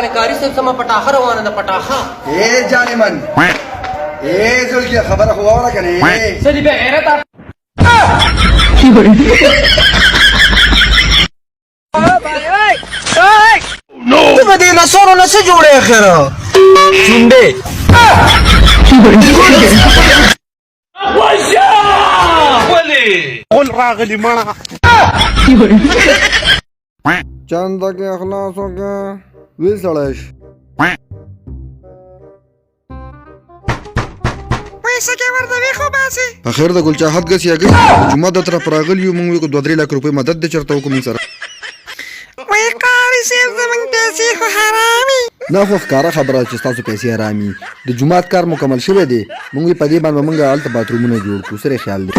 باندې کاری صاحب سم پټاخه روانه ده پټاخه اے جانمن اے زلکی خبره خو وره کنه سدي به غیرت نو ته دې نسونو نه څه جوړه اخره چونډه وجا ولي قول راغلي مړه چند کې اخلاص وکړه وې سړیش پیسې کې ورته وی خو باسي اخر د ګل چاحت غس یاګي جمعه د طرف راغلی موږ کو 2 لک روپے مدد د چرته کوم سره وای کاری سیب زمنګ پیسې خو حرامي نه خو ښکارا خبره چې تاسو پیسې حرامي د جمعات کار مکمل شوه دی موږ په دې باندې موږ الته باترومونه جوړ کو سره خیال دی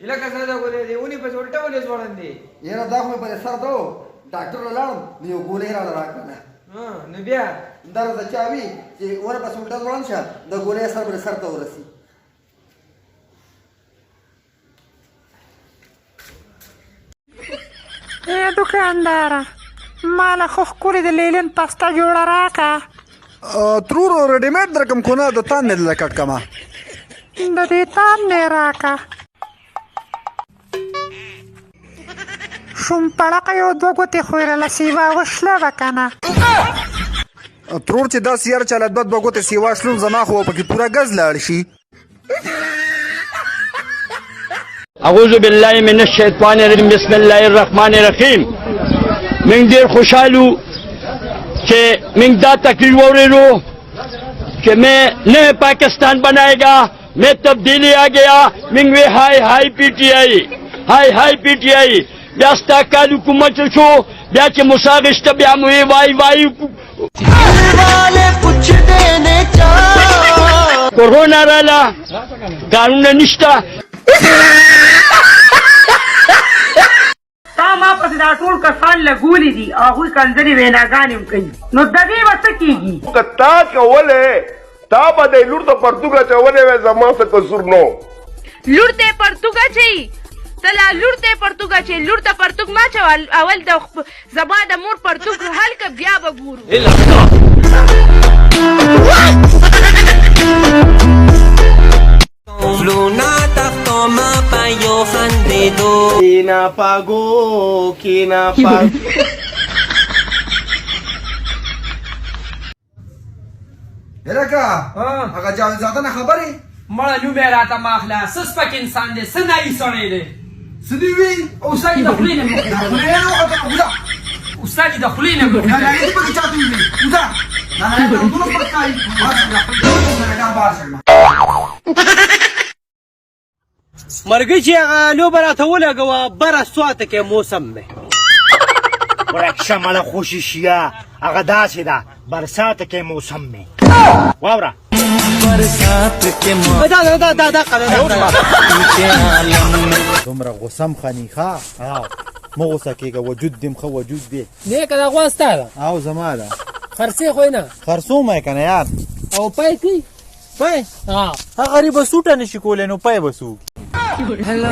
الکه څنګه غولې دی ونی په ولټه ولې ځوړن دی یره دا خو په سر ته ډاکټر لاړم نو ګولې را راکړه نو بیا دا د چاوي چې ور په ولټه ځوړن شه د ګولې سر پر سر ته ورسی اے دکاندارا مالا خو خوري د لیلن پاستا جوړه راکا ترور ریډیمیډ درکم کو نه د تان نه لکټ کما د دې تان نه راکا شوم پړقه یو دوه ګوتې خوره لسیوا وشله وکنه ترور چې دا سیار چاله د بغوت سیوا شلون زما خو پکې پورا غز لاړ شي اعوذ بالله من الشیطان الرجیم بسم الله الرحمن الرحیم من ډیر خوشحالو کہ من دا تقریر وریدو کہ میں نئے پاکستان بنائے گا میں تبدیلی آ گیا من وی ہائی ہائی پی ٹی آئی بیاستا کال حکومت شو بیا چې مساغشت بیا موی وائی کورونا رالا قانون نشتا تا ما پس دا ټول کسان لګولې دي هغوی کنځلې ویناګانې هم کوي نو د دې به څه کېږي که تا کولې تا به د لور ته پرتوګ اچولی وی زما څه قصور نو لور ته پرتوګ اچوي تلا لور ته پرتوګ اچوي لور ته پرتوګ ما اچول اول د زما د مور پرتوګ حل که بیا به ګورو فلونا تختو ما پایو خندیدو کینا پاگو الکه هغه جاوید زاده نه خبرې مړه نو مې راته ماخله سس پک انسان دی سنای سړی دی سدي وی او سړی د خلینه مخ استاد د خلینه مخ نه نه دې پکې چاته وی ودا نه نه ټول پر کای مرګي چې هغه لو براته ولګوا بره سواته کې موسم مې ورکشه مالا خوشیشیا هغه داسې ده برسات کې موسم مې واوره برسات کې موسم دا دومره غسم خنیخه مو غوسه کېږه وجود دیم ښه وجود دی نیکه دا غوا ستا ده او زما ده خرڅې خو نه خرڅوم یې که نه یار او پای کوي پای هغه غریبه سوټه نشي کولی نو پای به څوک Hello.